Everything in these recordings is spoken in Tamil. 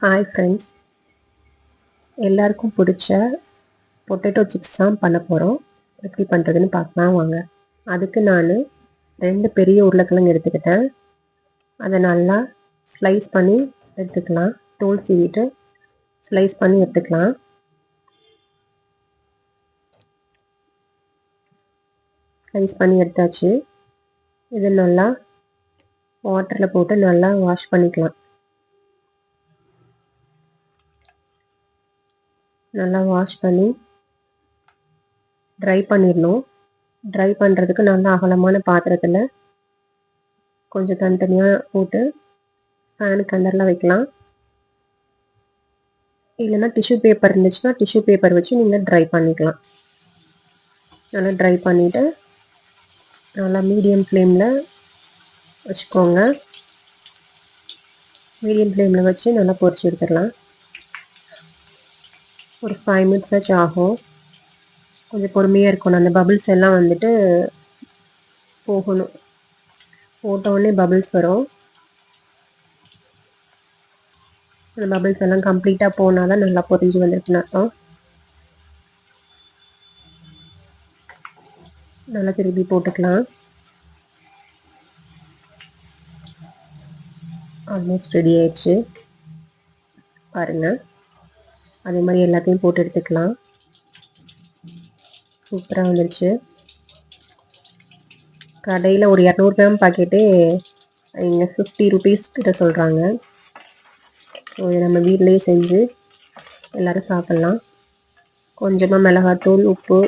ஹாய் ஃப்ரெண்ட்ஸ், எல்லாருக்கும் பிடிச்ச பொட்டேட்டோ சிப்ஸ் தான் பண்ண போகிறோம். எப்படி பண்ணுறதுன்னு பார்க்கலாம் வாங்க. அதுக்கு நான் 2 பெரிய உருளைக்கிழங்கு எடுத்துக்கிட்டேன். அதை நல்லா ஸ்லைஸ் பண்ணி எடுத்துக்கலாம். தோல் சீவிட்டு ஸ்லைஸ் பண்ணி எடுத்துக்கலாம். ஸ்லைஸ் பண்ணி எடுத்தாச்சு. இது நல்லா வாட்டரில் போட்டு நல்லா வாஷ் பண்ணிக்கலாம். நல்லா வாஷ் பண்ணி ட்ரை பண்ணிடணும். ட்ரை பண்ணுறதுக்கு நல்லா அகலமான பாத்திரத்தில் கொஞ்சம் தனித்தனியாக போட்டு ஃபேனுக்கு அண்டரில் வைக்கலாம். இல்லைன்னா டிஷ்யூ பேப்பர் இருந்துச்சுன்னா டிஷ்யூ பேப்பர் வச்சு நீங்கள் ட்ரை பண்ணிக்கலாம். நல்லா ட்ரை பண்ணிவிட்டு நல்லா மீடியம் ஃப்ளேமில் வச்சுக்கோங்க. மீடியம் ஃப்ளேமில் வச்சு நல்லா பொரிச்சு எடுத்துடலாம். ஒரு 5 மினிட்ஸ் ஆச்சு ஆகும். கொஞ்சம் பொறுமையாக இருக்கணும். அந்த பபிள்ஸ் எல்லாம் வந்துட்டு போகணும். போட்ட உடனே பபிள்ஸ் வரும். அந்த பபிள்ஸ் எல்லாம் கம்ப்ளீட்டாக போனால் தான் நல்லா பொரிஞ்சு வந்துருக்குன்னு அர்த்தம். நல்லா திருப்பி போட்டுக்கலாம். ஆல்மோஸ்ட் ரெடி ஆயிடுச்சு பாருங்கள். அதே மாதிரி எல்லாத்தையும் போட்டு எடுத்துக்கலாம். சூப்பராக வந்துடுச்சு. கடையில் ஒரு 200 கிராம் பாக்கெட்டே இங்கே 50 ருபீஸ் கிட்ட சொல்கிறாங்க. ஸோ இதை நம்ம வீட்டிலேயே செஞ்சு எல்லோரும் சாப்பிட்லாம். கொஞ்சமாக மிளகாத்தூள், உப்பு,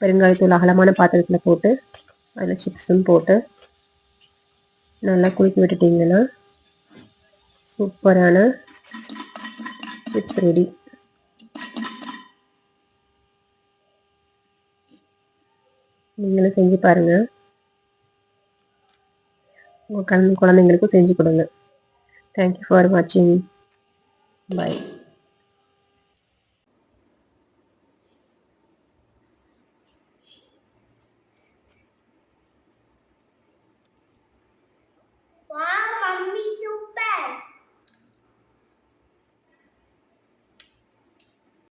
பெருங்காயத்தூள் அகலமான பாத்திரத்தில் போட்டு அதில் சிப்ஸும் போட்டு நல்லா குலுக்கி விட்டுட்டிங்கன்னா சூப்பரான சிப்ஸ் ரெடி. நீங்களும் செஞ்சு பாருங்கள். உங்கள் குழந்தைங்களுக்கும் செஞ்சு கொடுங்க. தேங்க்யூ ஃபார் வாட்சிங். பை.